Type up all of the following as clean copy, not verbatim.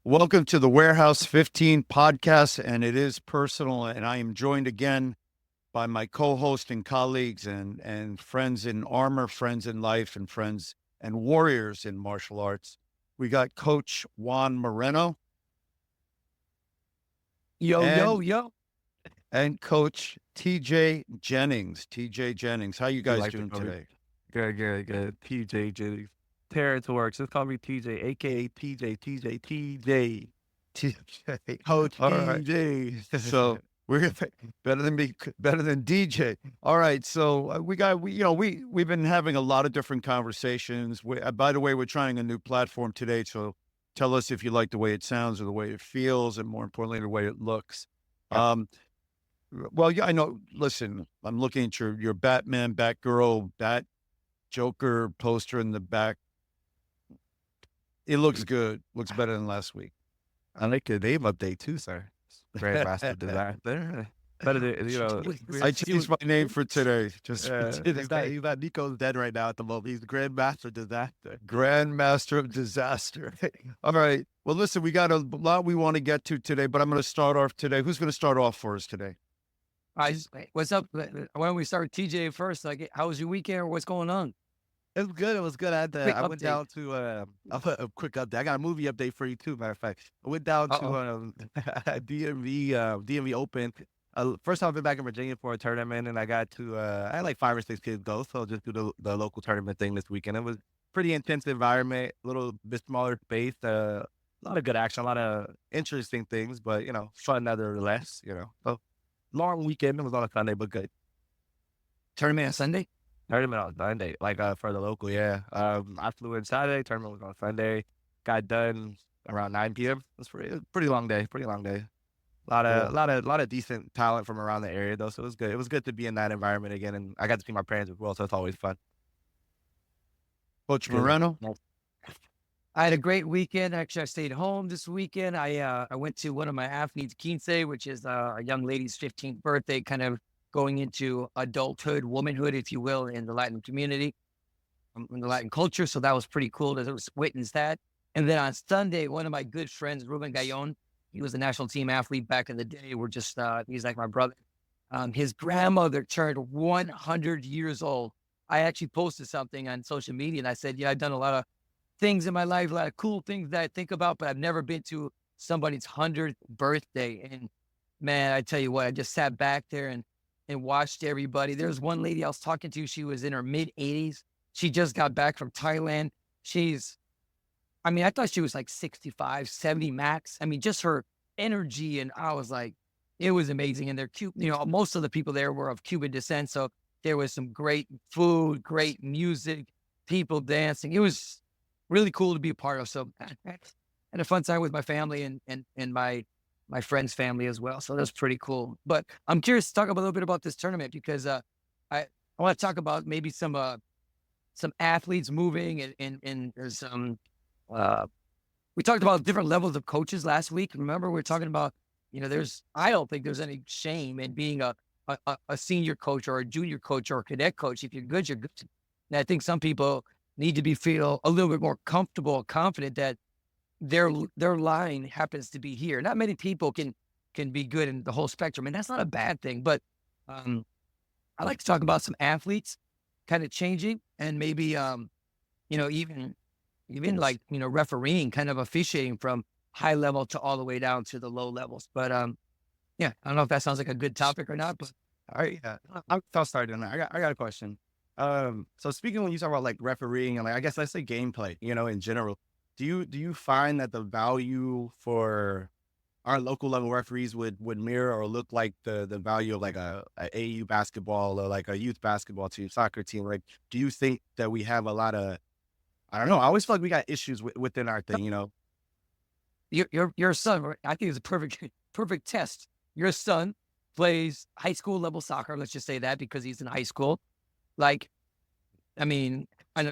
Welcome to the Warehouse 15 podcast, and it is personal. And I am joined again by my co-host and colleagues and friends in armor, friends in life, and friends and warriors in martial arts. We got Coach Juan Moreno Yo, and yo, yo. and Coach TJ Jennings. TJ Jennings, how you You guys like to doing call me today? good. TJ Jennings. Territory. Just call me TJ, aka TJ. TJ. Coach All right. TJ. So we're better than me, better than DJ. All right. So we've been having a lot of different conversations. By the way, we're trying a new platform today. So tell us if you like the way it sounds or the way it feels, and more importantly, the way it looks. Yep. Well, yeah, I know. Listen, I'm looking at your Batman, Batgirl, Bat Joker poster in the back. It looks good. Looks better than last week. I like your name update too, sir. Grandmaster Disaster. Better than, I changed my name for today. Just for today. he's not Nico's dead right now at the moment. He's Grandmaster Disaster. Grandmaster of Disaster. All right. Well, listen, we got a lot we want to get to today, but I'm going to start off today. Who's going to start off for us today? What's up? Why don't we start with TJ first? Like, how was your weekend or what's going on? It was good. It was good. Quick I went update. down to a quick update. I got a movie update for you too. Matter of fact, I went down to DMV Open. First time I've been back in Virginia for a tournament, and I got to I had like 5 or 6 kids go, so I'll just do the local tournament thing this weekend. It was pretty intense environment, a little bit smaller space, a lot of good action, a lot of interesting things, but fun nevertheless. So long weekend. It was on a Sunday, but good. Tournament on Sunday? Tournament on Sunday, like for the local, yeah. I flew in Saturday. Tournament was on Sunday. Got done around 9 p.m. It was pretty long day. Pretty long day. A lot of decent talent from around the area though, so it was good. It was good to be in that environment again, and I got to see my parents as well, so it's always fun. Coach Moreno? I had a great weekend. Actually, I stayed home this weekend. I went to one of my athletes' quince, which is a young lady's 15th birthday, kind of going into adulthood, womanhood, if you will, in the Latin community, in the Latin culture. So that was pretty cool to witness that. And then on Sunday, one of my good friends, Ruben Gayon, he was a national team athlete back in the day. He's like my brother. His grandmother turned 100 years old. I actually posted something on social media and I said, yeah, I've done a lot of things in my life, a lot of cool things that I think about, but I've never been to somebody's 100th birthday. And man, I tell you what, I just sat back there and watched everybody. There's one lady I was talking to. She was in her mid 80s. She just got back from Thailand. I thought she was like 65, 70 max. Just her energy. And I was like, it was amazing. And they're cute. Most of the people there were of Cuban descent. So there was some great food, great music, people dancing. It was really cool to be a part of. So I had a fun time with my family and my friend's family as well. So that's pretty cool. But I'm curious to talk a little bit about this tournament because I want to talk about maybe some athletes moving and there's some we talked about different levels of coaches last week. Remember, we were talking about, I don't think there's any shame in being a senior coach or a junior coach or a cadet coach. If you're good, you're good. And I think some people need to feel a little bit more comfortable and confident that their line happens to be here. Not many people can be good in the whole spectrum, and that's not a bad thing. But I like to talk about some athletes kind of changing and maybe even like refereeing, kind of officiating from high level to all the way down to the low levels. But yeah, I don't know if that sounds like a good topic or not. But all right, yeah, I'll start on that. I got a question. So speaking when you talk about like refereeing and like I guess let's say gameplay, in general, do you find that the value for our local level referees would mirror or look like the value of like a AU basketball or like a youth basketball team, soccer team? Like, do you think that we have a lot of, I don't know, I always feel like we got issues within our thing, your son, I think it's a perfect test. Your son plays high school level soccer. Let's just say that because he's in high school. Like, and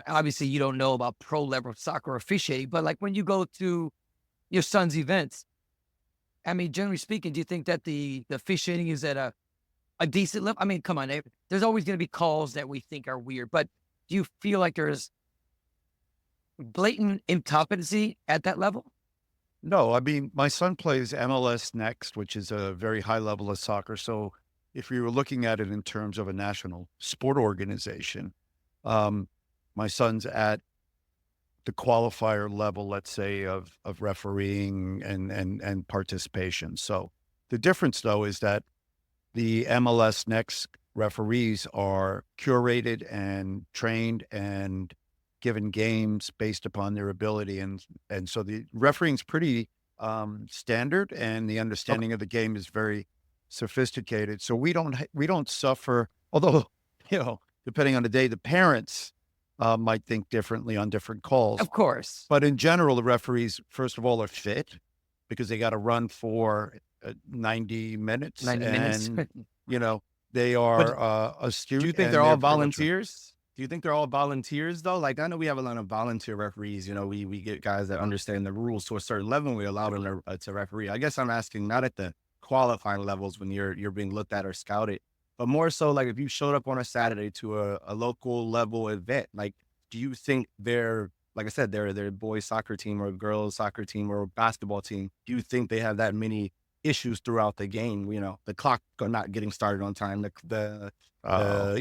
obviously you don't know about pro level soccer officiating, but like when you go to your son's events, generally speaking, do you think that the officiating is at a decent level? Come on, there's always going to be calls that we think are weird, but do you feel like there's blatant incompetency at that level? No, I mean, my son plays MLS Next, which is a very high level of soccer. So if you were looking at it in terms of a national sport organization, um, my son's at the qualifier level, let's say, of refereeing and participation. So the difference, though, is that the MLS Next referees are curated and trained and given games based upon their ability, and so the refereeing's pretty standard, and the Okay. understanding of the game is very sophisticated. So we don't suffer. Although, depending on the day, the parents might think differently on different calls. Of course, But in general, the referees, first of all, are fit because they got to run for 90 minutes, 90 minutes. and you know they But are do astute you think they're and all they're pretty well trained. volunteers? Do you think they're all volunteers though? Like I know we have a lot of volunteer referees. We get guys that understand the rules to a certain level. And we allow them to referee. I guess I'm asking not at the qualifying levels when you're being looked at or scouted, but more so like if you showed up on a Saturday to a local level event. Like, do you think they're like I said, they're boys soccer team or girls soccer team or basketball team? Do you think they have that many issues throughout the game? The clock not getting started on time, Oh,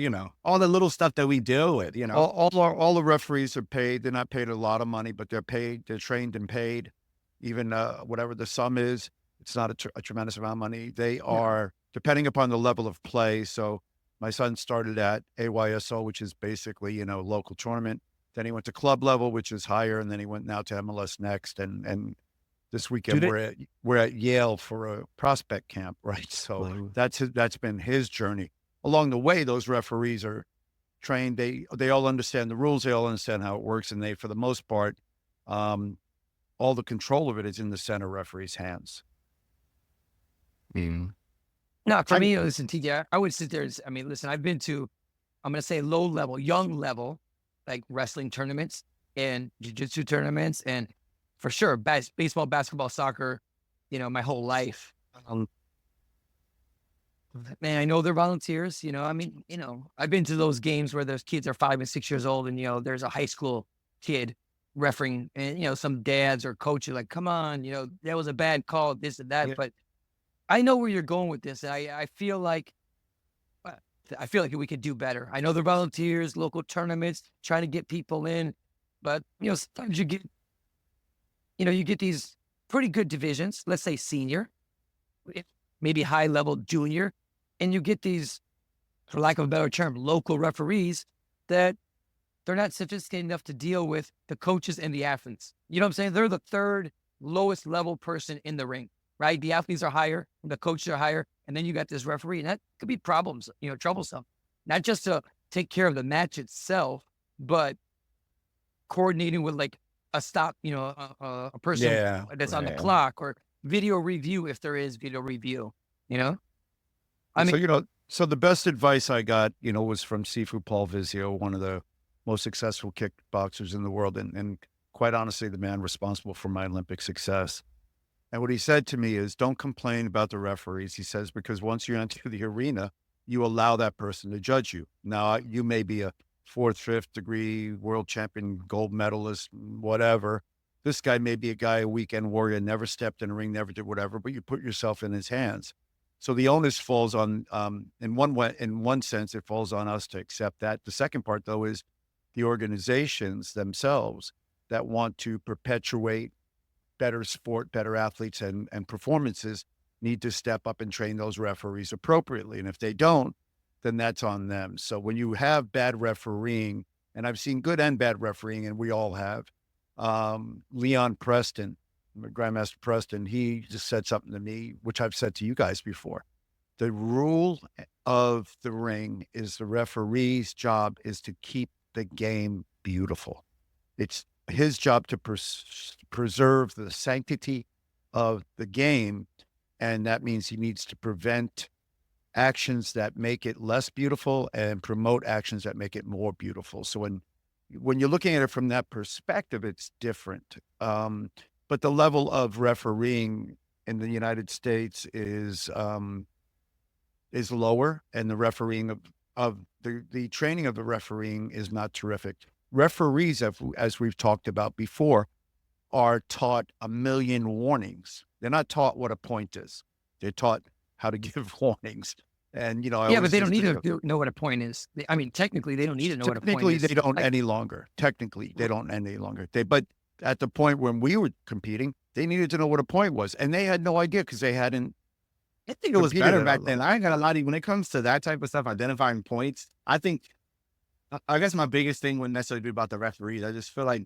all the little stuff that we deal with. all the referees are paid. They're not paid a lot of money, but they're paid. They're trained and paid. Even whatever the sum is, it's not a tremendous amount of money. They Yeah. are depending upon the level of play. So my son started at AYSO, which is basically local tournament. Then he went to club level, which is higher, and then he went now to MLS Next. And this Do weekend they? we're at Yale for a prospect camp, right? So Well, that's been his journey. Along the way, those referees are trained. They all understand the rules. They all understand how it works, and they, for the most part, um, all the control of it is in the center referee's hands. mm. no, for I me, listen, TJ, I would sit there. I mean, listen, I've been to, I'm going to say low level, young level, like wrestling tournaments and jujitsu tournaments, and for sure, baseball, basketball, soccer, my whole life. Um, Man, I know they're volunteers. I mean, I've been to those games where those kids are 5 and 6 years old, and there's a high school kid refereeing, and some dads or coaches like, come on, that was a bad call, this and that. yeah. But I know where you're going with this. And uh, I feel like we could do better. I know they're volunteers, local tournaments, trying to get people in, but sometimes you get these pretty good divisions. Let's say senior, maybe high level junior, and you get these, for lack of a better term, local referees that they're not sophisticated enough to deal with the coaches and the athletes. You know what I'm saying? They're the third lowest level person in the ring, right? The athletes are higher, the coaches are higher, and then you got this referee, and that could be problems, troublesome. Not just to take care of the match itself, but coordinating with like a stop, a person Yeah. that's on the Yeah. clock, or video review if there is video review. You know, I mean, So the best advice I got, was from Sifu Paul Vizio, one of the most successful kickboxers in the world, and quite honestly, the man responsible for my Olympic success. And what he said to me is, don't complain about the referees. He says, because once you enter the arena, you allow that person to judge you. Now, you may be a fourth, fifth degree world champion, gold medalist, whatever. This guy may be a guy, a weekend warrior, never stepped in a ring, never did whatever, but you put yourself in his hands. So the onus falls on, in one way, in one sense, it falls on us to accept that. The second part, though, is the organizations themselves that want to perpetuate better sport, better athletes, and performances need to step up and train those referees appropriately. And if they don't, then that's on them. So when you have bad refereeing, and I've seen good and bad refereeing, and we all have, Leon Preston, Grandmaster Preston, he just said something to me, which I've said to you guys before. The rule of the ring is the referee's job is to keep the game beautiful. It's his job to preserve the sanctity of the game. And that means he needs to prevent actions that make it less beautiful and promote actions that make it more beautiful. So when you're looking at it from that perspective, it's different. But the level of refereeing in the United States is lower, and the refereeing of the training of the refereeing is not terrific. Referees, as we've talked about before, are taught a million warnings. They're not taught what a point is. They're taught how to give warnings. And, I Yeah, but always they don't just need think to know what a point is. I mean, technically, they don't need to know what a point technically is. they don't Like, any longer. Technically, they don't any longer. But at the point when we were competing, they needed to know what a point was. And they had no idea because they hadn't I think it was competed better at back our then. level. I ain't gonna lie to you. When it comes to that type of stuff, identifying points, I guess my biggest thing wouldn't necessarily be about the referees. I just feel like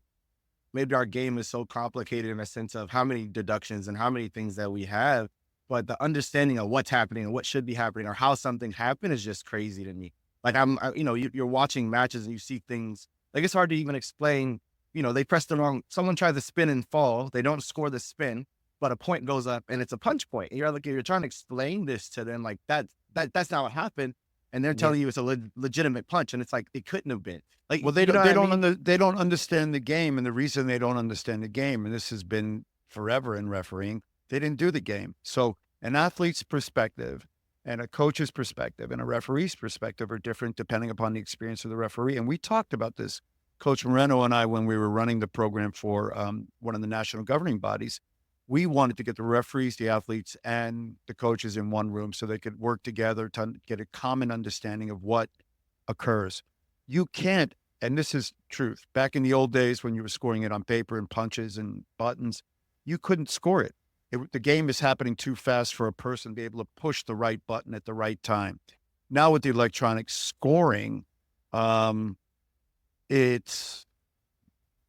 maybe our game is so complicated in a sense of how many deductions and how many things that we have, but the understanding of what's happening and what should be happening or how something happened is just crazy to me. Like you're watching matches and you see things like it's hard to even explain. They press the wrong. Someone tries to spin and fall. They don't score the spin, but a point goes up and it's a punch point. And you're trying to explain this to them like that's not what happened. And they're telling you it's a legitimate punch, and it's like it couldn't have been. Like, Well, they you know don't what I mean? they don't understand the game, and the reason they don't understand the game, and this has been forever in refereeing, they didn't do the game. So an athlete's perspective and a coach's perspective and a referee's perspective are different depending upon the experience of the referee. And we talked about this, Coach Moreno and I, when we were running the program for one of the national governing bodies. We wanted to get the referees, the athletes, and the coaches in one room so they could work together to get a common understanding of what occurs. You can't, and this is truth, back in the old days when you were scoring it on paper and punches and buttons, you couldn't score it. The game is happening too fast for a person to be able to push the right button at the right time. Now with the electronic scoring, it's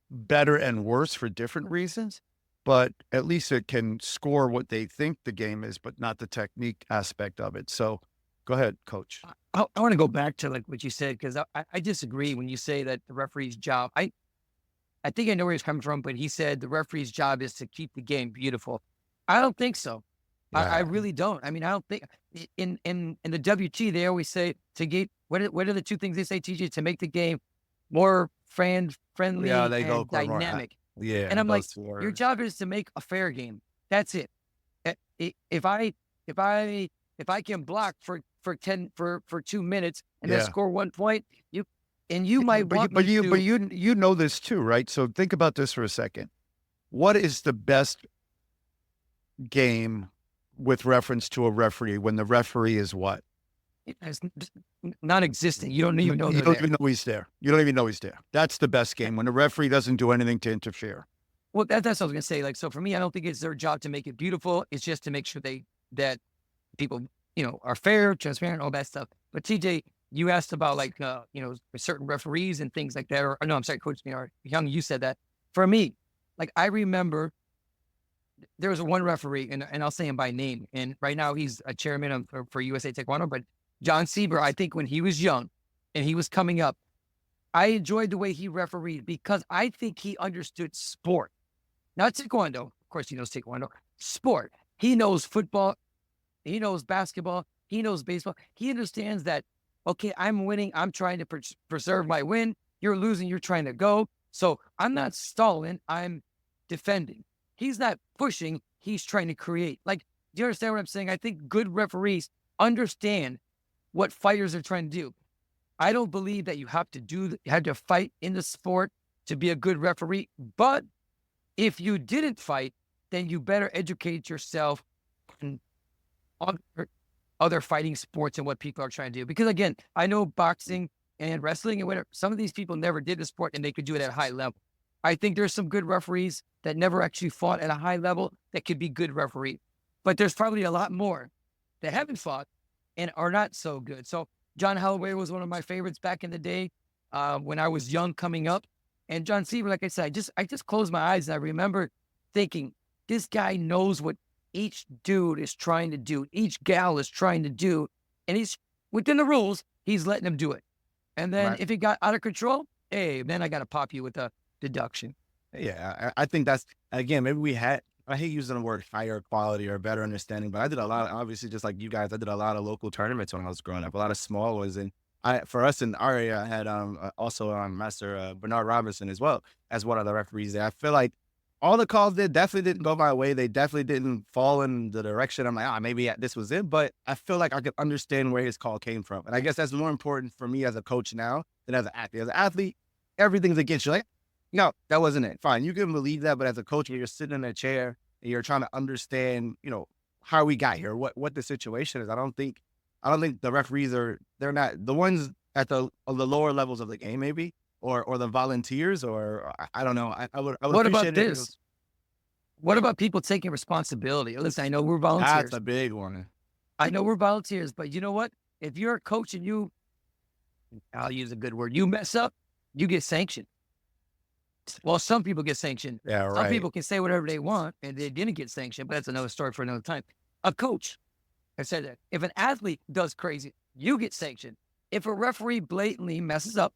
better and worse for different reasons. But at least it can score what they think the game is, but not the technique aspect of it. So go ahead, Coach. I want to go back to like what you said, because I disagree when you say that the referee's job. I think I know where he's coming from, but he said the referee's job is to keep the game beautiful. I don't think so. I really don't. I mean, I don't think in the WT they always say to get what are the two things they say, TJ, to make the game more friendly They go and for more. dynamic. Yeah, And I'm like, those your words. job is to make a fair game. That's it. If I can block for 2 minutes and then Yeah. score 1 point, you might want But me you to. but you know this too, right? So think about this for a second. What is the best game with reference to a referee when the referee is what? It's non-existent. You don't even know You they're don't there. even know he's there. You don't even know he's there. That's the best game when the referee doesn't do anything to interfere. Well, that's what I was gonna say. Like, so for me, I don't think it's their job to make it beautiful. It's just to make sure that people, are fair, transparent, all that stuff. But TJ, you asked about like, certain referees and things like that. Or no, I'm sorry, Coach Young, you said that. For me, like I remember there was one referee, and I'll say him by name. And right now he's a chairman for USA Taekwondo. But John Sieber, I think when he was young and he was coming up, I enjoyed the way he refereed because I think he understood sport. Not Taekwondo. Of course, he knows Taekwondo. Sport. He knows football. He knows basketball. He knows baseball. He understands that, okay, I'm winning. I'm trying to preserve my win. You're losing. You're trying to go. So I'm not stalling. I'm defending. He's not pushing. He's trying to create. Like, do you understand what I'm saying? I think good referees understand what fighters are trying to do. I don't believe that you have to fight in the sport to be a good referee. But if you didn't fight, then you better educate yourself on other fighting sports and what people are trying to do. Because again, I know boxing and wrestling and whatever, some of these people never did the sport and they could do it at a high level. I think there's some good referees that never actually fought at a high level that could be good referees. But there's probably a lot more that haven't fought and are not so good. So John Halloway was one of my favorites back in the day when I was young coming up. And John Sieber, like I said, I just closed my eyes and I remember thinking, this guy knows what each dude is trying to do, each gal is trying to do, and he's within the rules, he's letting them do it. And then if it got out of control, hey, then I got to pop you with a deduction. Yeah, I think that's, again, maybe I hate using the word higher quality or better understanding, but I did a lot, obviously, just like you guys, I did a lot of local tournaments when I was growing up, a lot of small ones. And for us in our area, I had also Master Bernard Robinson as well as one of the referees there. I feel like all the calls definitely didn't go my way. They definitely didn't fall in the direction I'm like, maybe this was it. But I feel like I could understand where his call came from. And I guess that's more important for me as a coach now than as an athlete. As an athlete, everything's against you. Like, No, that wasn't it. Fine. You can believe that, but as a coach, you're sitting in a chair and you're trying to understand, how we got here, what the situation is. I don't think the referees they're not the ones at the lower levels of the game, maybe, or the volunteers, or I don't know. I would What about appreciate it if it this? was. What about people taking responsibility? Listen, I know we're That's volunteers. a big one. I know we're volunteers, but you know what? If you're a coach and I'll use a good word, you mess up, you get sanctioned. Well, some people get sanctioned. Yeah, Some right. people can say whatever they want and they didn't get sanctioned, but that's another story for another time. A coach, I said that. If an athlete does crazy, you get sanctioned. If a referee blatantly messes up,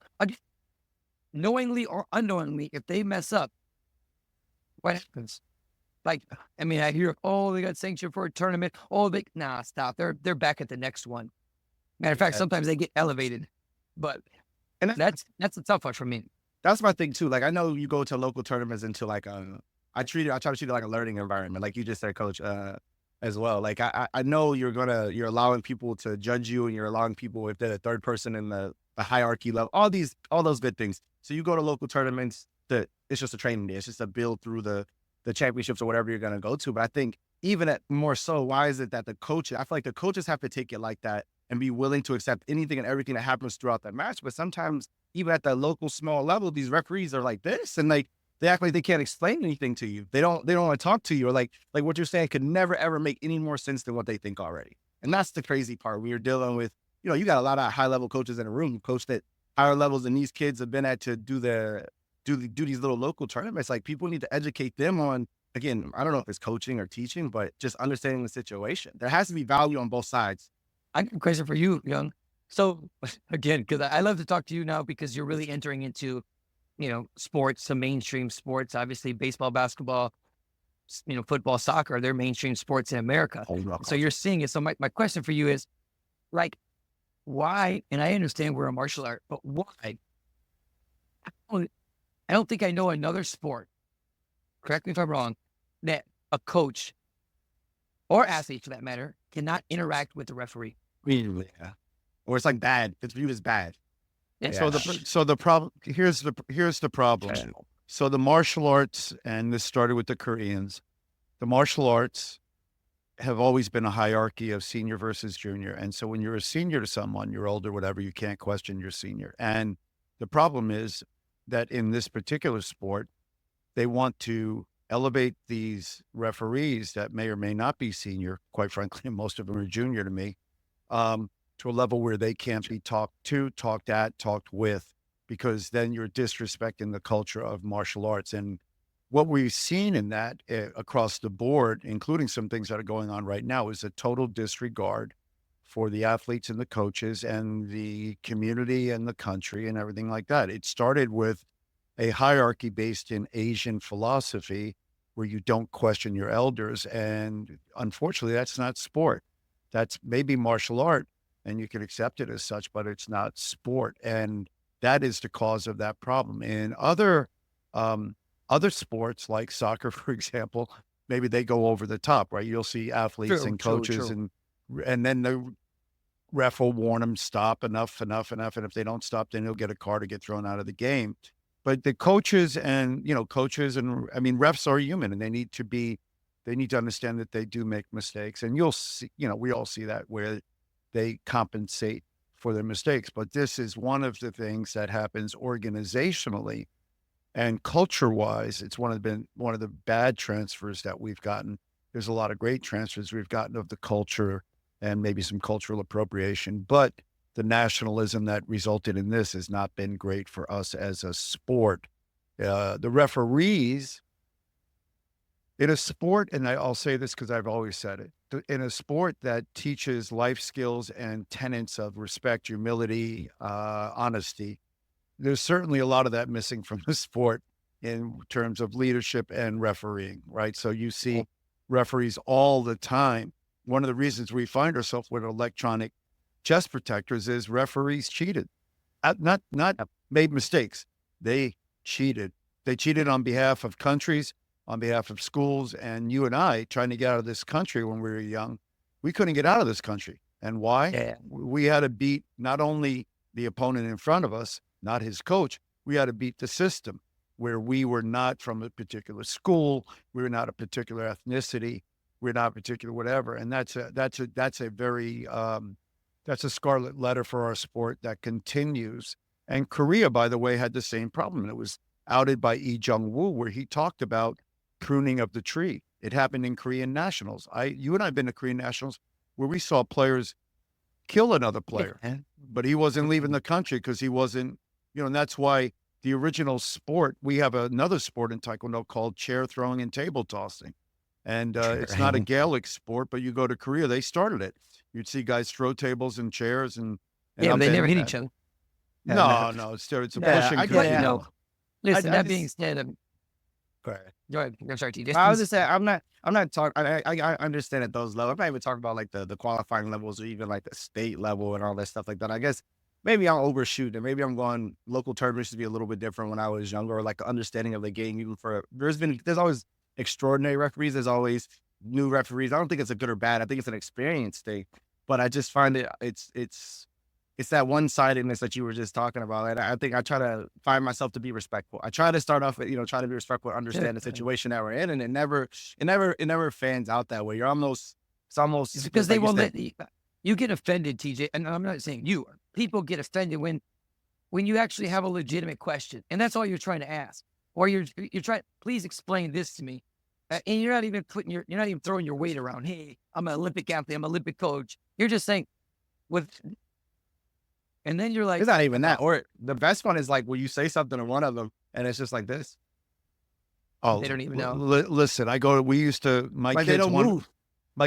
knowingly or unknowingly, if they mess up, what happens? Like, I mean, I hear, oh, they got sanctioned for a tournament. Oh, nah, stop. They're back at the next one. Matter of fact, Yeah. sometimes they get elevated, but And that's a tough one for me. that's my thing too. Like, I know you go to local tournaments into like I try to treat it like a learning environment, like you just said, coach, as well. Like I know you're allowing people to judge you, and you're allowing people, if they're the third person in the hierarchy level, all those good things. So you go to local tournaments that it's just a training day. It's just a build through the championships or whatever you're gonna go to. But I think even at more so, why is it that I feel like the coaches have to take it like that and be willing to accept anything and everything that happens throughout that match. But sometimes even at the local small level, these referees are like this, and like they act like they can't explain anything to you. They don't want to talk to you, or like what you're saying could never ever make any more sense than what they think already. And that's the crazy part. We are dealing with, you got a lot of high level coaches in a room, coach that higher levels than these kids have been at to do these little local tournaments. Like, people need to educate them on, again, I don't know if it's coaching or teaching, but just understanding the situation. There has to be value on both sides. I got a question for you, Young. So again, because I love to talk to you now because you're really entering into, sports, some mainstream sports, obviously baseball, basketball, football, soccer, they're mainstream sports in America. So you're seeing it. So my question for you is, like, why, and I understand we're a martial art, but why? I don't think I know another sport, correct me if I'm wrong, that a coach or athlete for that matter cannot interact with the referee. Yeah. Or it's like bad. It's viewed as bad. Yeah. So the problem, here's the problem. So the martial arts, and this started with the Koreans, the martial arts have always been a hierarchy of senior versus junior. And so when you're a senior to someone, you're older, whatever, you can't question your senior. And the problem is that in this particular sport, they want to elevate these referees that may or may not be senior, quite frankly, most of them are junior to me, to a level where they can't be talked to, talked at, talked with, because then you're disrespecting the culture of martial arts. And what we've seen in that across the board, including some things that are going on right now, is a total disregard for the athletes and the coaches and the community and the country and everything like that. It started with a hierarchy based in Asian philosophy where you don't question your elders. And unfortunately, that's not sport. That's maybe martial art, and you can accept it as such, but it's not sport. And that is the cause of that problem. In other sports like soccer, for example, maybe they go over the top, right? You'll see athletes and coaches and then the ref will warn them, stop, enough. And if they don't stop, then he'll get a card to get thrown out of the game. But the coaches and, refs are human, and they need to understand that they do make mistakes. And you'll see, we all see that where they compensate for their mistakes. But this is one of the things that happens organizationally and culture-wise. It's one of the bad transfers that we've gotten. There's a lot of great transfers we've gotten of the culture and maybe some cultural appropriation, but the nationalism that resulted in this has not been great for us as a sport. The referees in a sport, and I'll say this because I've always said it, in a sport that teaches life skills and tenets of respect, humility, honesty, there's certainly a lot of that missing from the sport in terms of leadership and refereeing, right? So you see referees all the time. One of the reasons we find ourselves with electronic chest protectors is referees cheated, not made mistakes. They cheated. They cheated on behalf of countries, on behalf of schools, and you and I trying to get out of this country when we were young. We couldn't get out of this country. And why? Yeah. We had to beat not only the opponent in front of us, not his coach, we had to beat the system. where we were not from a particular school, we were not a particular ethnicity, we're not particular whatever. And that's a very, that's a scarlet letter for our sport that continues. And Korea, by the way, had the same problem. And it was outed by Lee Jung-woo, where he talked about pruning of the tree. It happened in Korean nationals. You and I have been to Korean nationals where we saw players kill another player, but he wasn't leaving the country because he wasn't, and that's why the original sport, we have another sport in Taekwondo called chair throwing and table tossing. And it's not a Gaelic sport, but you go to Korea, they started it. You'd see guys throw tables and chairs and but they never hit each other. No, it's a pushing. I get it. Listen, that being said, go ahead. Go ahead. I'm sorry, T. I was just saying, I'm not talking, I understand at those levels. I'm not even talking about like the qualifying levels or even like the state level and all that stuff like that. I guess maybe I'm overshooting and maybe I'm going local tournaments to be a little bit different when I was younger, or like understanding of the game. Even there's always extraordinary referees. There's always new referees. I don't think it's a good or bad. I think it's an experience thing, but I just find it's that one-sidedness that you were just talking about. And I think I try to find myself to be respectful. I try to start off with, try to be respectful, understand the situation that we're in. And it never fans out that way. It's because they won't let you get offended, TJ. And I'm not saying you, people get offended when you actually have a legitimate question. And that's all you're trying to ask. Or you're trying, please explain this to me. And you're not even you're not even throwing your weight around. Hey, I'm an Olympic athlete. I'm an Olympic coach. You're just saying and then you're like, it's not even that. Or the best one is like, will you say something to one of them and it's just like this? Oh, they don't even know. Listen, my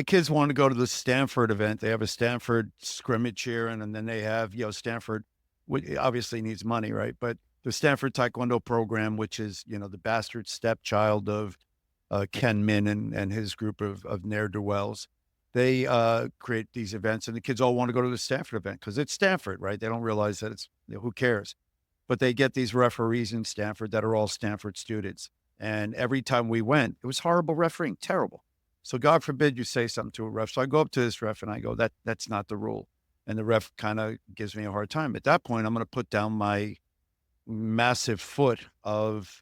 kids want to go to the Stanford event. They have a Stanford scrimmage here, and then they have, Stanford, which obviously needs money, right? But the Stanford Taekwondo program, which is, the bastard stepchild of Ken Min and his group of ne'er-do-wells. They create these events, and the kids all want to go to the Stanford event because it's Stanford, right? They don't realize that it's, who cares? But they get these referees in Stanford that are all Stanford students. And every time we went, it was horrible refereeing, terrible. So God forbid you say something to a ref. So I go up to this ref and I go, that's not the rule. And the ref kind of gives me a hard time. At that point, I'm going to put down my massive foot of,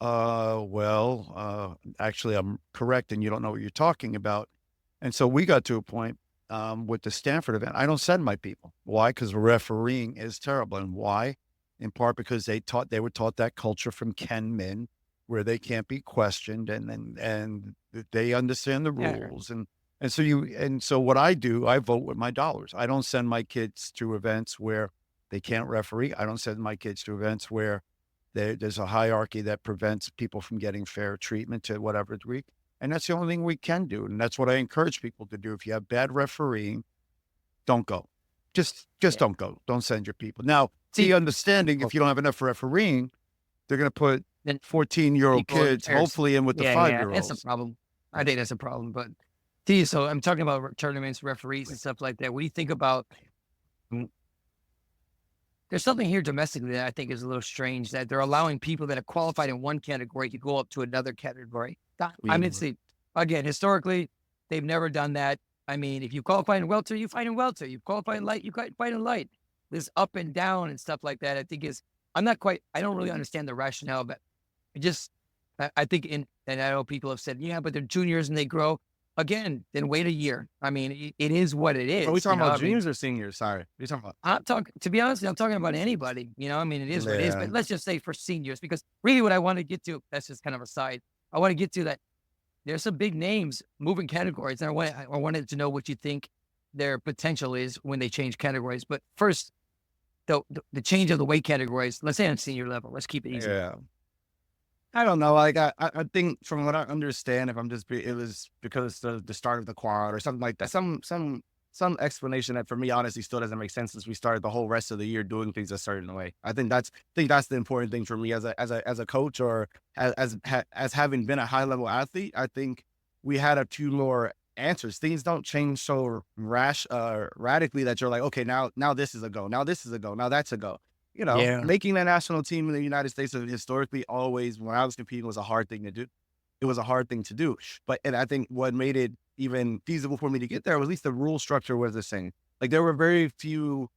actually I'm correct and you don't know what you're talking about. And so we got to a point with the Stanford event. I don't send my people. Why? Because refereeing is terrible. And why? In part because they were taught that culture from Ken Min, where they can't be questioned and they understand the rules. And so what I do, I vote with my dollars. I don't send my kids to events where they can't referee. I don't send my kids to events where there's a hierarchy that prevents people from getting fair treatment to whatever degree. And that's the only thing we can do. And that's what I encourage people to do. If you have bad refereeing, don't go. Just don't go. Don't send your people. Now, the understanding, if you don't have enough refereeing, they're going to put 14-year-old kids, hopefully, in with the 5-year-olds. That's a problem. I think that's a problem. But so I'm talking about tournaments, referees, and stuff like that. What do you think about? There's something here domestically that I think is a little strange, that they're allowing people that are qualified in one category to go up to another category. I mean, again, historically, they've never done that. I mean, if you qualify in welter, you fight in welter. You qualify in light, you fight in light. This up and down and stuff like that, I think I don't really understand the rationale, but I think and I know people have said, yeah, but they're juniors and they grow. Again, then wait a year. I mean, it is what it is. Are we talking about juniors or seniors? Sorry. What are you talking about? To be honest, I'm talking about anybody. I mean, it is what it is. But let's just say for seniors, because really what I want to get to, that's just kind of a side. I want to get to that. There's some big names moving categories. And I wanted to know what you think their potential is when they change categories. But first, the change of the weight categories, let's say on senior level, let's keep it easy. Yeah. I don't know. Like, I think from what I understand, it was because the start of the quad or something like that. Some explanation that for me, honestly, still doesn't make sense since we started the whole rest of the year doing things a certain way. I think that's the important thing for me as a coach or as having been a high level athlete. I think we had a few more answers. Things don't change so radically that you're like, okay, now this is a go. Now this is a go. Now that's a go. Making the national team in the United States historically always, when I was competing, was a hard thing to do. It was a hard thing to do. And I think what made it even feasible for me to get there was at least the rule structure was the same. Like there were very few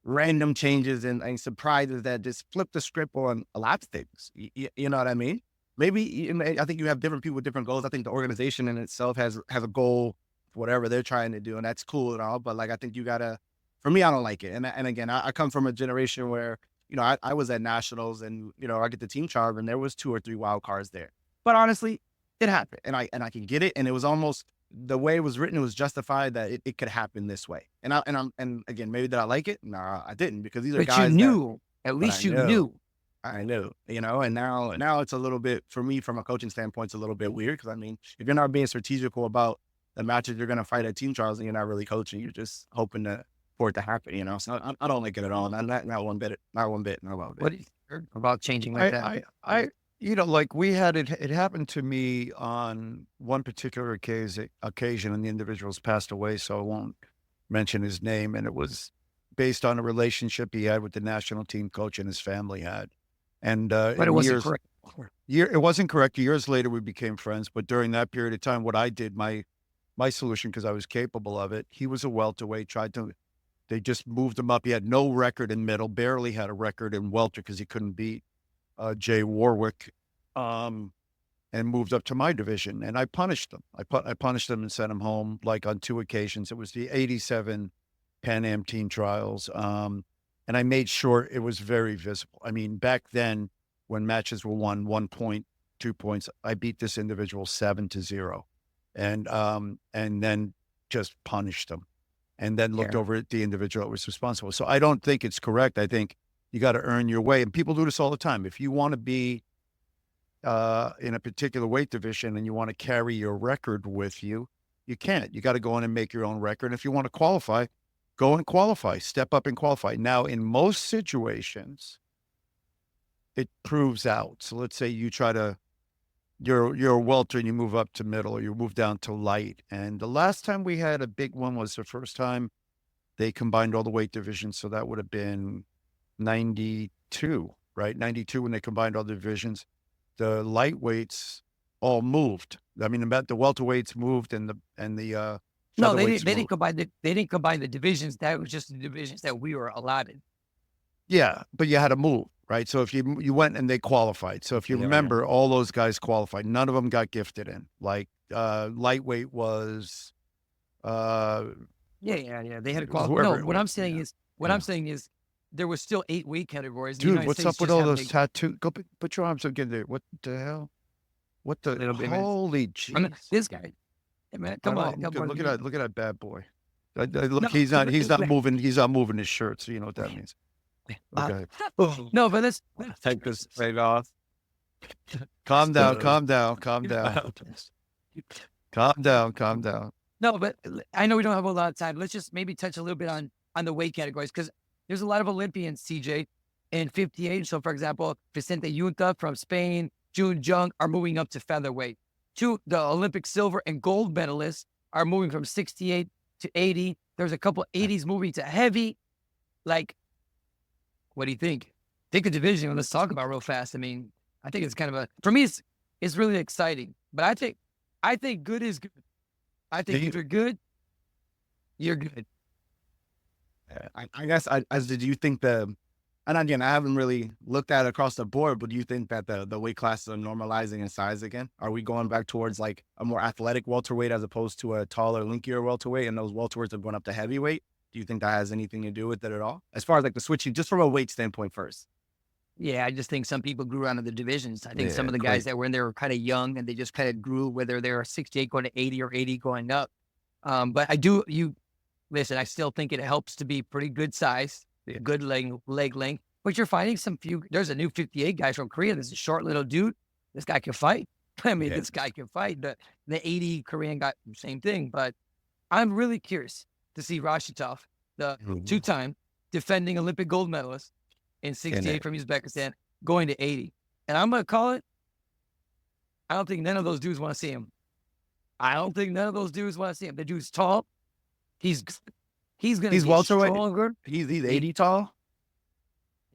random changes and surprises that just flip the script on a lot of things. You know what I mean? Maybe I think you have different people with different goals. I think the organization in itself has a goal, whatever they're trying to do, and that's cool and all. But like, I think you gotta. For me, I don't like it. And again, I come from a generation where I was at nationals, and I get the team charge, and there was 2 or 3 wild cards there. But honestly, it happened, and I can get it. And it was almost the way it was written. It was justified that it could happen this way. And again, maybe did I like it? Nah, I didn't, because these are But guys you knew. At least you knew. I knew, and now it's a little bit, for me, from a coaching standpoint, it's a little bit weird, because I mean, if you're not being strategical about the matches you're going to fight at team trials, then you're not really coaching. You're just hoping for it to happen, So I don't like it at all. Not one bit. What do you think about changing like that? I like we had it happened to me on one particular occasion, and the individual's passed away, so I won't mention his name. And it was based on a relationship he had with the national team coach and his family had. And but it wasn't correct. It wasn't correct. Years later, we became friends. But during that period of time, what I did, my solution, because I was capable of it, he was a welterweight, they just moved him up. He had no record in middle, barely had a record in welter, because he couldn't beat Jay Warwick, and moved up to my division. And I punished him. I punished him and sent him home, like, on 2 occasions. It was the 87 Pan Am team trials. And I made sure it was very visible. I mean, back then, when matches were won 1 point, 2 points, I beat this individual 7-0, and then just punished him, and then looked over at the individual that was responsible. So I don't think it's correct. I think you got to earn your way, and people do this all the time. If you want to be in a particular weight division and you want to carry your record with you, you can't. You got to go in and make your own record. And if you want to qualify, go and qualify, step up and qualify. Now, in most situations, it proves out. So let's say you you're a welter and you move up to middle, or you move down to light. And the last time we had a big one was the first time they combined all the weight divisions. So that would have been 92, right? 92, when they combined all the divisions. The lightweights all moved. I mean, the welterweights moved, and the no, they didn't combine the divisions. That was just the divisions that we were allotted. Yeah, but you had to move, right? So if you went and they qualified. So if you remember, all those guys qualified. None of them got gifted in. Like lightweight was. Yeah. They had to qualify. No, what I'm saying is, there was still 8 weight categories. Dude, what's up with all those tattoos? Go put your arms again there. What the hell? What the holy jeez? This guy. Hey, man, come on. Look at that bad boy. Look, he's not moving his shirt, so you know what that means. Okay. No, but let's take this right off. Calm down. Calm down. No, but I know we don't have a lot of time. Let's just maybe touch a little bit on the weight categories, because there's a lot of Olympians, CJ, in 58. So, for example, Vicente Yunta from Spain, Jun Jung are moving up to featherweight. 2, the Olympic silver and gold medalists are moving from 68 to 80. There's a couple 80s moving to heavy. Like, what do you think? Take a division. Let's talk about real fast. I mean, I think it's kind of for me, it's really exciting. But I think good is good. I think if you're good, you're good. I guess, did you think and again, I haven't really looked at it across the board, but do you think that the weight classes are normalizing in size again? Are we going back towards like a more athletic welterweight as opposed to a taller, linkier welterweight, and those welterweights are going up to heavyweight? Do you think that has anything to do with it at all? As far as like the switching, just from a weight standpoint first. Yeah, I just think some people grew out of the divisions. I think some of the guys that were in there were kind of young, and they just kind of grew, whether they were 68 going to 80 or 80 going up. But listen, I still think it helps to be pretty good size, good leg length. But you're finding there's a new 58 guy from Korea. This is a short little dude. This guy can fight. I mean, this guy can fight. The 80 Korean guy, same thing. But I'm really curious to see Rashitov, the 2-time defending Olympic gold medalist in 68 from Uzbekistan, going to 80. And I'm going to call it, I don't think none of those dudes want to see him. The dude's tall. He's going to be stronger. He's 80 tall?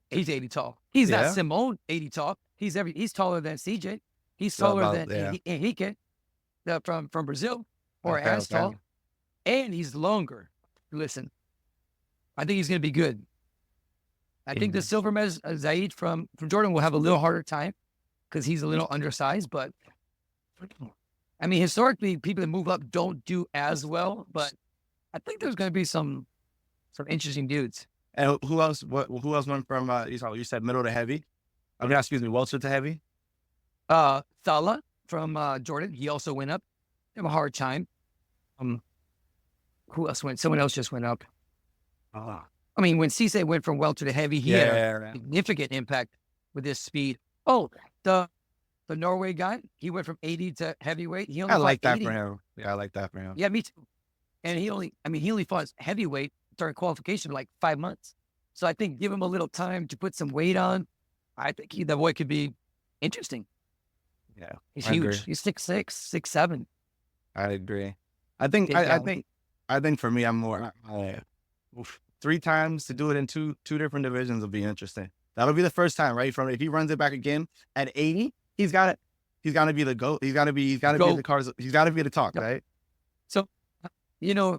He's 80 tall. He's not Simone 80 tall. He's taller than CJ. He's taller than Henrique from Brazil, or as tall. And he's longer. Listen, I think he's going to be good. I think the silver medal Zaid from Jordan will have a little harder time because he's a little undersized. But I mean, historically, people that move up don't do as well. But I think there's going to be some interesting dudes. And who else? Who else went from? You said middle to heavy. I mean, excuse me, welter to heavy. Salah from Jordan, he also went up. They have a hard time. Who else went? Someone else just went up. I mean, when Cisse went from welter to heavy, he had a significant impact with his speed. Oh, the Norway guy, he went from 80 to heavyweight. He only I like that 80. for him. Yeah, I like that for him. Yeah, me too. And he only fought heavyweight during qualification for like 5 months. So I think give him a little time to put some weight on. I think that boy could be interesting. Yeah, he's I huge. agree. He's 6'6", 6'7". I agree. I think for me, I'm more 3 times to do it in two different divisions will be interesting. That'll be the first time, right? From if he runs it back again at 80, he's got it. He's got to be the GOAT. He's got to be the cars. He's got to be the talk, right? So,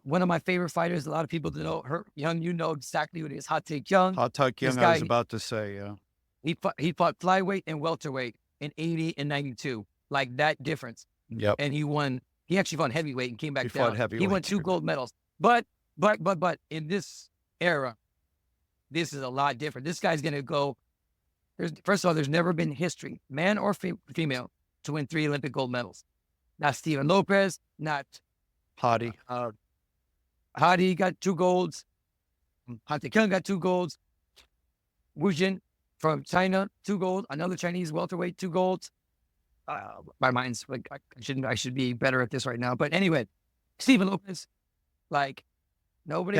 one of my favorite fighters, a lot of people don't know, Young, you know exactly what it is. Hot Take Young. Hot Take Young, I was about to say, yeah. He fought flyweight and welterweight in 80 and 92. Like that difference. Yep. And he won. He actually fought heavyweight and came back down. He won 2 gold medals. But in this era, this is a lot different. This guy's going to go. First of all, there's never been history, man or female, to win 3 Olympic gold medals. Not Steven Lopez, not Hadi. Hadi got 2 golds. Han Tae-kyung got 2 golds. Wu Jin from China, 2 gold. Another Chinese welterweight, 2 golds. My mind's like I should be better at this right now. But anyway, Steven Lopez, like nobody.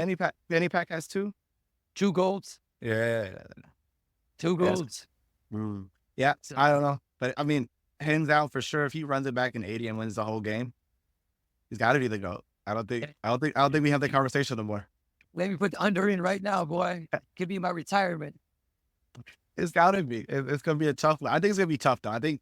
Penny Pack has 2 golds. Yeah. 2 golds. Yeah, So- I don't know. But I mean, hands down for sure, if he runs it back in 80 and wins the whole game, he's got to be the GOAT. I don't think we have that conversation no more. Let me put the under in right now, boy. Could be my retirement. It's got to be. It's going to be a tough one. I think it's going to be tough, though. I think,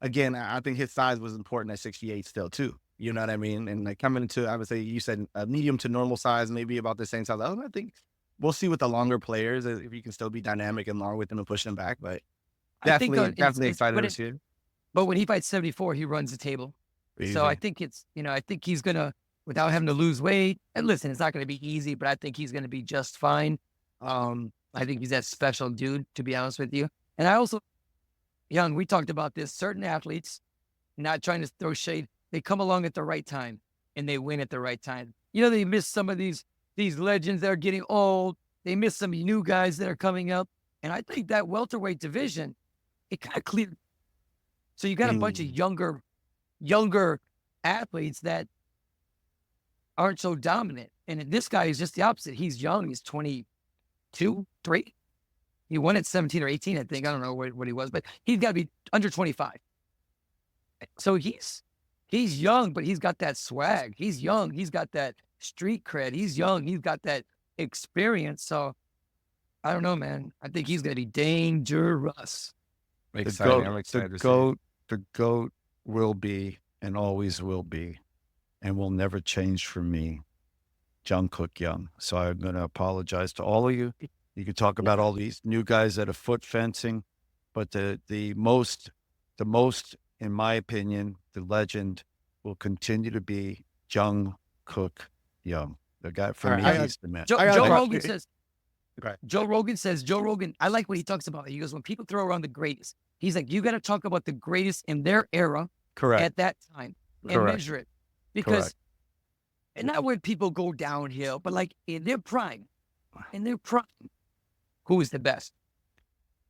again, I think his size was important at 68 still, too. You know what I mean? And like coming into, I would say, you said a medium to normal size, maybe about the same size. I think we'll see with the longer players if you can still be dynamic and long with them and push them back. But definitely excited to see it. But when he fights 74, he runs the table. Easy. So I think I think he's going to, without having to lose weight, and listen, it's not going to be easy, but I think he's going to be just fine. I think he's that special dude, to be honest with you. And I also, Young, we talked about this, certain athletes, not trying to throw shade, they come along at the right time and they win at the right time. They miss some of these legends that are getting old. They miss some new guys that are coming up. And I think that welterweight division, it kind of cleared. So you got a bunch of younger athletes that aren't so dominant. And this guy is just the opposite. He's young. He's 22, 3. He won at 17 or 18, I think. I don't know what he was, but he's got to be under 25. So he's young, but he's got that swag. He's young. He's got that street cred. He's young. He's got that experience. So I don't know, man. I think he's going to be dangerous. Exciting. I'm excited to see it. The GOAT will be and always will be and will never change for me, Jungkook Young. So I'm going to apologize to all of you. You can talk about all these new guys that are foot fencing, but the most, in my opinion, the legend will continue to be Jungkook Young. The guy for me, he's the man. Joe Rogan says, I like what he talks about. He goes, when people throw around the greatest, he's like, you got to talk about the greatest in their era at that time and measure it. Because, and not when people go downhill, but like in their prime, who is the best?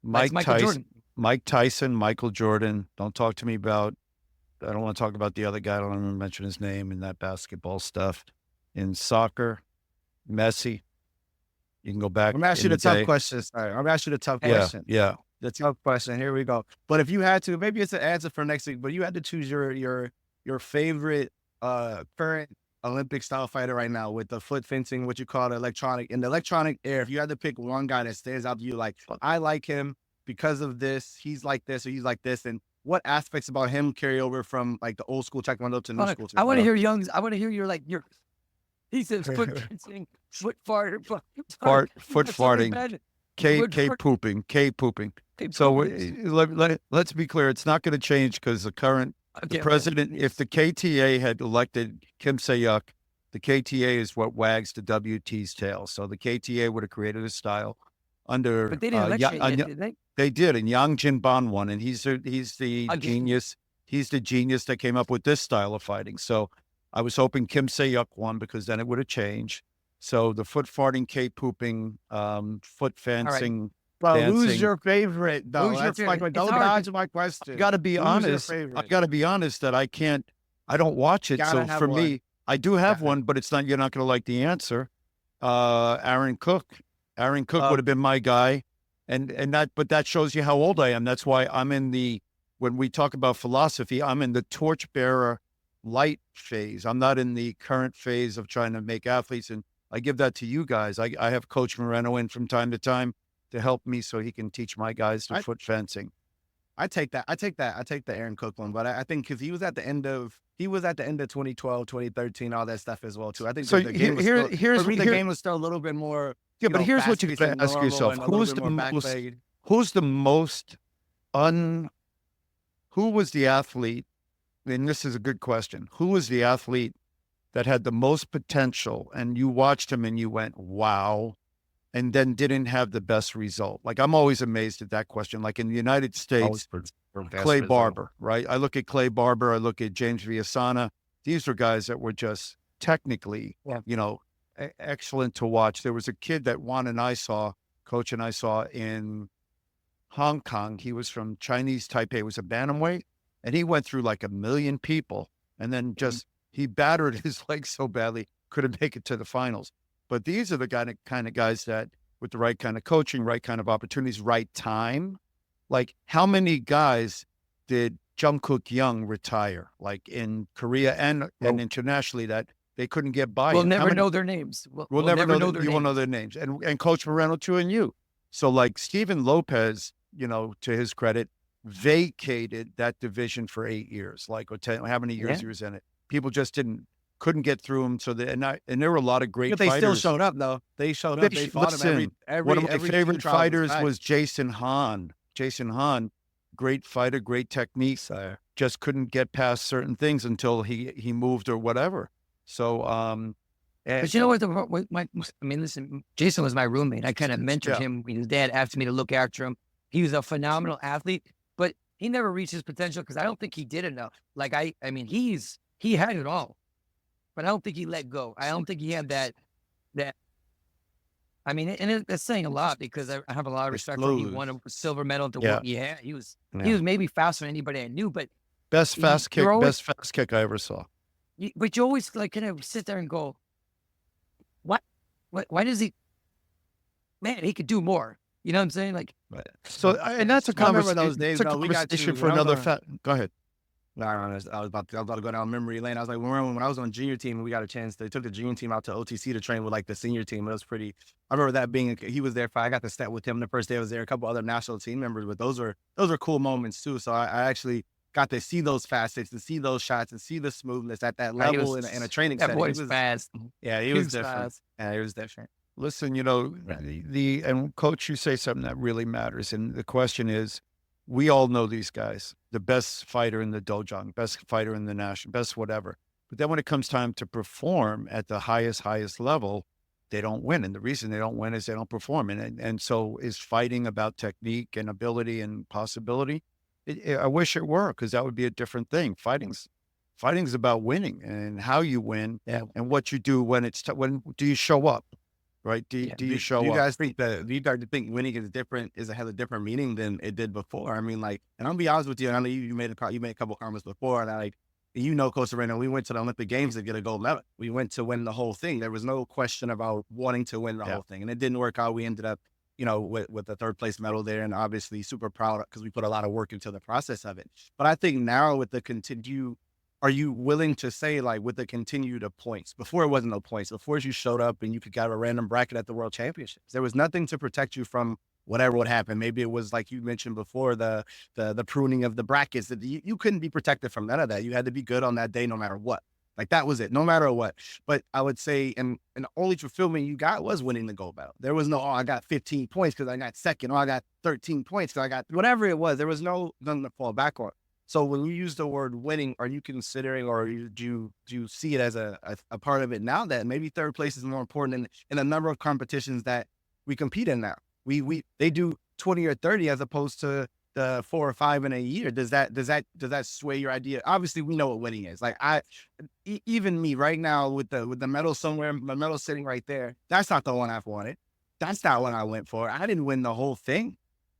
Michael Jordan. Mike Tyson, Michael Jordan. Don't talk to me about, I don't want to talk about the other guy. I don't want to mention his name in that basketball stuff. In soccer, Messi. You can go back. I'm going to ask you the tough question. Sorry, I'm going to ask you the tough question. Yeah. The tough question. Here we go. But if you had to, maybe it's an answer for next week, but you had to choose your favorite current Olympic style fighter right now with the foot fencing, what you call the electronic era. If you had to pick one guy that stands out to you, like, I like him because of this, he's like this, or he's like this, and what aspects about him carry over from like the old school Taekwondo to new school Taekwondo? I want to hear Young's. I want to hear your He says foot fencing, foot fart, foot That's so farting, bad. K Foot fart- pooping, K pooping. Hey, So pooping. let's be clear. It's not going to change because the Okay. president, if the KTA had elected Kim Se-yuk, the KTA is what wags the WT's tail. So the KTA would have created a style under. But they didn't election it yet, did they? They did, and Yang Jinban won, and he's the Again. genius. He's the genius that came up with this style of fighting. So I was hoping Kim Se-yuk won because then it would have changed. So the foot farting, K pooping, foot fencing. But who's dancing. your favorite, though? Who's your That's favorite? like, don't It's hard. dodge my question. I got to be Who's your honest. favorite? I got to be honest that I don't watch it. Gotta So have for one. me, I do have Gotta. one, but you're not going to like the answer. Aaron Cook would have been my guy. But that shows you how old I am. That's why when we talk about philosophy, I'm in the torchbearer light phase. I'm not in the current phase of trying to make athletes. And I give that to you guys. I have Coach Moreno in from time to time to help me so he can teach my guys to foot fencing. I take that. I take the Aaron Cook one, but I think because he was at the end of 2012, 2013, all that stuff as well too. I think So the game the game was still a little bit more. Yeah, but here's what you fast-paced got and to ask normal yourself: and a little bit more backplayed. who was the athlete? And this is a good question. Who was the athlete that had the most potential, and you watched him and you went, "Wow," and then didn't have the best result? Like, I'm always amazed at that question. Like in the United States, Clay Barber, right? I look at Clay Barber. I look at James Viasana. These are guys that were just technically, excellent to watch. There was a kid that Coach and I saw in Hong Kong. He was from Chinese Taipei. It was a bantamweight, and he went through like 1 million people, and then he battered his legs so badly, couldn't make it to the finals. But these are the kind of guys that, with the right kind of coaching, right kind of opportunities, right time. Like, how many guys did Jungkook Young retire, like in Korea and internationally, that they couldn't get by? We'll never know their names. We'll never know their names. You won't know their names. And Coach Moreno too, and you. So like Steven Lopez, to his credit, vacated that division for 8 years, like, or 10, how many years he was in it. People just couldn't get through him. So and there were a lot of great But they fighters. still showed up, though. They showed up. They fought him one of my every favorite few trials fighters back. was Jason Hahn. Jason Hahn, great fighter, great technique. Just couldn't get past certain things until he moved or whatever. So, but you know what? Listen, Jason was my roommate. I kind of mentored him. His dad asked me to look after him. He was a phenomenal athlete, but he never reached his potential because I don't think he did enough. Like he had it all, but I don't think he let go. I don't think he had that. And it's saying a lot because I have a lot of respect for him. He won a silver medal to what he had. He was maybe faster than anybody I knew, but best fast kick I ever saw. But you always like kind of sit there and go, what? Why does he? Man, he could do more. You know what I'm saying? Like, so, and that's a conversation. Those days, it's a conversation for another. Go ahead. I was about to go down memory lane. I was like, when I was on junior team, and we got a chance. They took the junior team out to OTC to train with like the senior team. It was pretty. I remember that being. He was there. I got to step with him the first day I was there. A couple other national team members, but those are cool moments too. So I actually got to see those facets, to see those shots, and see the smoothness at that level in a training setting. That boy was fast. Yeah, he was different. Fast. Yeah, he was different. Listen, and Coach, you say something that really matters, and the question is, we all know these guys, the best fighter in the dojang, best fighter in the national, best whatever. But then when it comes time to perform at the highest level, they don't win. And the reason they don't win is they don't perform. And so is fighting about technique and ability and possibility? I wish it were, because that would be a different thing. Fighting's about winning and how you win and what you do when when do you show up? Right? Do you show up? Do you guys think winning has a different meaning than it did before? I mean, like, and I'll be honest with you, and I know you made a couple comments before, and Coach Sereno, we went to the Olympic Games to get a gold medal. We went to win the whole thing. There was no question about wanting to win the whole thing, and it didn't work out. We ended up, with the third place medal there, and obviously super proud because we put a lot of work into the process of it. But I think now with the are you willing to say, like, with the continued points? Before it wasn't no points. Before you showed up and you could get a random bracket at the World Championships. There was nothing to protect you from whatever would happen. Maybe it was like you mentioned before, the pruning of the brackets. That you couldn't be protected from none of that. You had to be good on that day no matter what. Like that was it, no matter what. But I would say, and the only fulfillment you got was winning the gold medal. There was no, oh, I got 15 points because I got second, or I got 13 points because I got whatever it was. There was nothing to fall back on. So when you use the word winning, are you considering, or do you see it as a part of it now that maybe third place is more important in a number of competitions that we compete in now? They do 20 or 30 as opposed to the 4 or 5 in a year. Does that sway your idea? Obviously, we know what winning is. Like even me right now with the medal somewhere, my medal sitting right there. That's not the one I've wanted. That's not what I went for. I didn't win the whole thing.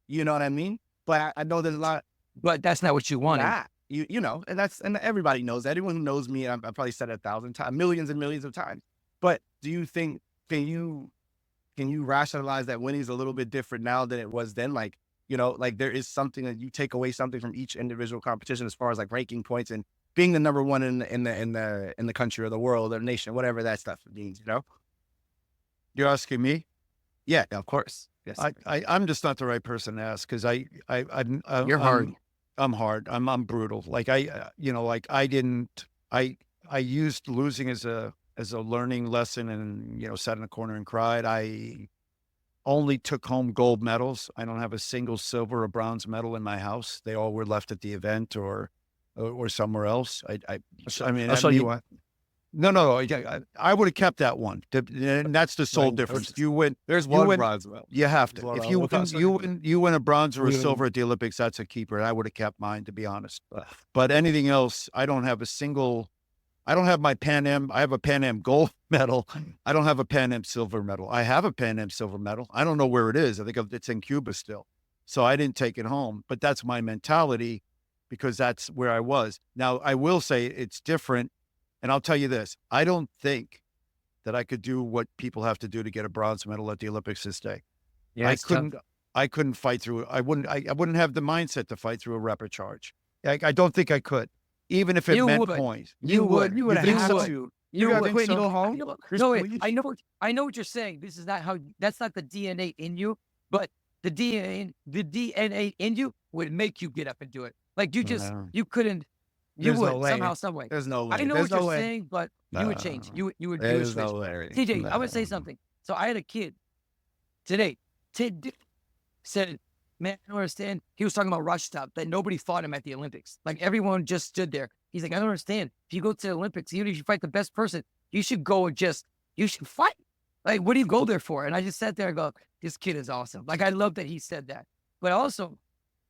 You know what I mean? But I know there's a lot. But that's not what you wanted. Nah, you know, and everybody knows that. Everyone who knows me, I've probably said it 1,000 times, millions and millions of times. But do you think, can you rationalize that winning is a little bit different now than it was then? Like, you know, like there is something that you take away something from each individual competition as far as like ranking points and being the number one in the country or the world or nation, whatever that stuff means, you know? You're asking me? Yeah, of course. Yes. I'm just not the right person to ask because You're hard. I'm hard. I'm brutal. Like I used losing as a learning lesson and, you know, sat in a corner and cried. I only took home gold medals. I don't have a single silver or bronze medal in my house. They all were left at the event or somewhere else. I'll show you one. No. I would have kept that one. And that's the sole difference. You win. There's one bronze medal. You have to. If you win a bronze or a silver at the Olympics, that's a keeper. And I would have kept mine, to be honest. But anything else, I don't have I don't have my Pan Am. I have a Pan Am gold medal. I don't have a Pan Am silver medal. I have a Pan Am silver medal. I don't know where it is. I think it's in Cuba still. So I didn't take it home. But that's my mentality because that's where I was. Now, I will say it's different. And I'll tell you this, I don't think that I could do what people have to do to get a bronze medal at the Olympics this day. Yeah, I couldn't fight through it. I wouldn't have the mindset to fight through a rep or charge. I don't think I could, even if it meant points. You would have to. You would quit and go home. No, wait, I know what you're saying. This is not how. That's not the DNA in you, but the DNA in you would make you get up and do it. Like you couldn't. You There's would no way. somehow, some way. There's no way. I know There's what no you're way. saying, but you would change. You would There's switch. no way. TJ, I would say something. So I had a kid today. Said, man, I don't understand. He was talking about Rashitov, that nobody fought him at the Olympics. Like everyone just stood there. He's like, I don't understand. If you go to the Olympics, even if you fight the best person, you should go and you should fight. Like, what do you go there for? And I just sat there and go, this kid is awesome. Like, I love that he said that. But also,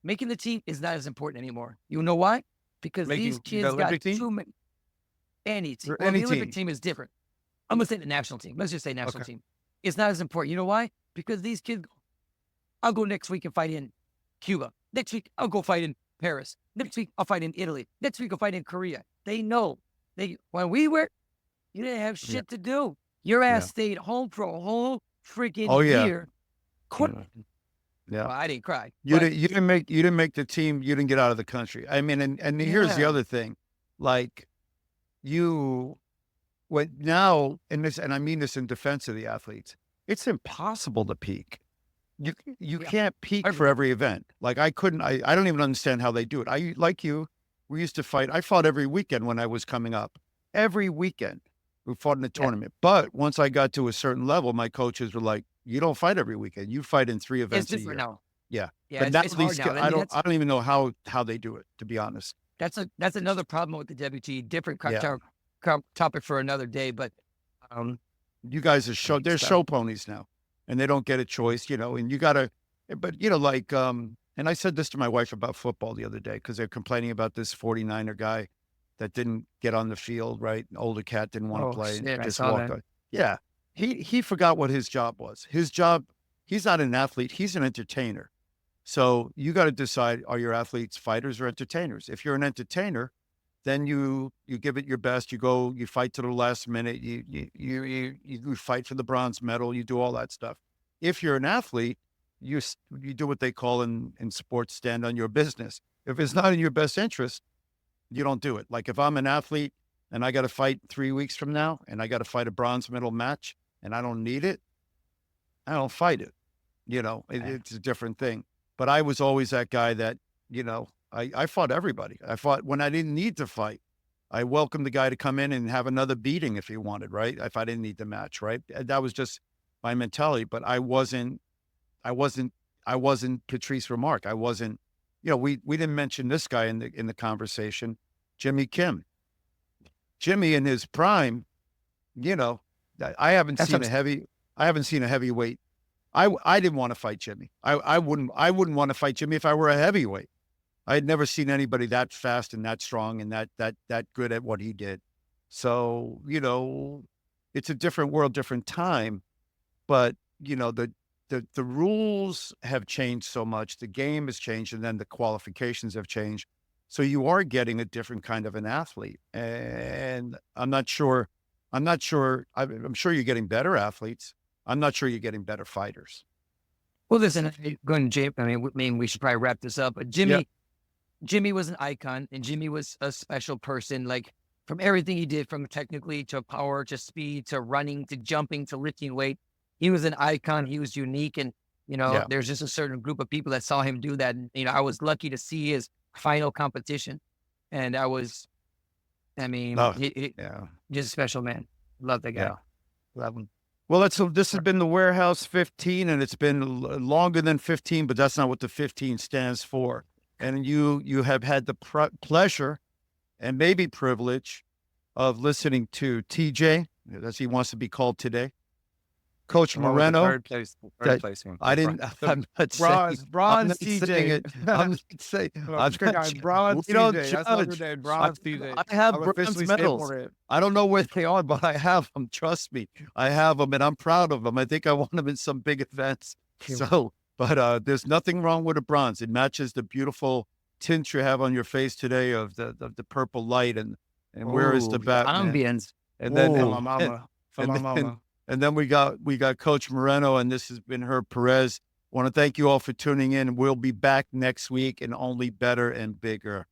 making the team is not as important anymore. You know why? Because these kids got too many. Any team. Well, the Olympic team is different. I'm going to say the national team. Let's just say national team. It's not as important. You know why? Because these kids, I'll go next week and fight in Cuba. Next week, I'll go fight in Paris. Next week, I'll fight in Italy. Next week, I'll fight in Korea. They know. When we were, you didn't have shit to do. Your ass stayed home for a whole freaking year. Yeah, well, I didn't cry. You didn't make the team. You didn't get out of the country. I mean, and here's the other thing, like now in this, and I mean this in defense of the athletes, it's impossible to peak. You can't peak for every event. Like I don't even understand how they do it. We used to fight. I fought every weekend when I was coming up. Every weekend we fought in a tournament. But once I got to a certain level, my coaches were like, you don't fight every weekend. You fight in 3 events a year. Now. Yeah. Yeah, but it's hard now. I don't even know how they do it, to be honest. That's another problem with the WT. Different topic for another day. But you guys are they're show ponies now, and they don't get a choice, you know. And you gotta, but you know, like and I said this to my wife about football the other day because they're complaining about this 49er guy that didn't get on the field. Right, an older cat didn't want to play and just walked on. Yeah, he forgot what his job was. His job. He's not an athlete. He's an entertainer. So you got to decide, are your athletes fighters or entertainers? If you're an entertainer, then you give it your best. You go, you fight to the last minute. You fight for the bronze medal. You do all that stuff. If you're an athlete, you do what they call in sports, stand on your business. If it's not in your best interest, you don't do it. Like if I'm an athlete and I got to fight 3 weeks from now and I got to fight a bronze medal match and I don't need it, I don't fight it. You know, it's a different thing. But I was always that guy that, you know, I fought everybody. I fought when I didn't need to fight. I welcomed the guy to come in and have another beating if he wanted, right? If I didn't need the match, right? That was just my mentality. But I wasn't Patrice Remarque. I wasn't, we didn't mention this guy in the conversation, Jimmy Kim. Jimmy in his prime, I haven't That's seen what a heavyweight. I didn't want to fight Jimmy. I wouldn't want to fight Jimmy if I were a heavyweight. I had never seen anybody that fast and that strong and that good at what he did. So, it's a different world, different time, but the rules have changed so much. The game has changed, and then the qualifications have changed. So you are getting a different kind of an athlete. And I'm sure you're getting better athletes. I'm not sure you're getting better fighters. Well, listen, going to Jim, I mean, we should probably wrap this up, but Jimmy was an icon, and Jimmy was a special person, like from everything he did, from technically to power, to speed, to running, to jumping, to lifting weight. He was an icon. He was unique. And, there's just a certain group of people that saw him do that. And, Oh. I was lucky to see his final competition. And just a special man. Love the guy. Yeah. Love him. Well, this has been the Warehouse 15, and it's been longer than 15, but that's not what the 15 stands for. And you have had the pleasure and maybe privilege of listening to TJ, as he wants to be called today, Coach Moreno. Third place. I didn't. I'm not saying. Bronze TJ. I'm not saying. Bronze We don't TJ. That's not judge. your name. Bronze TJ. I have I'm bronze officially medals. stand for it. I don't know where they are, but I have them. Trust me, I have them, and I'm proud of them. I think I won them in some big events. So, but there's nothing wrong with a bronze. It matches the beautiful tint you have on your face today of the purple light, and where is the Batman? Ambience. And then For my mama. For my mama. And then we got Coach Moreno, and this has been Herb Perez. I want to thank you all for tuning in. We'll be back next week, and only better and bigger.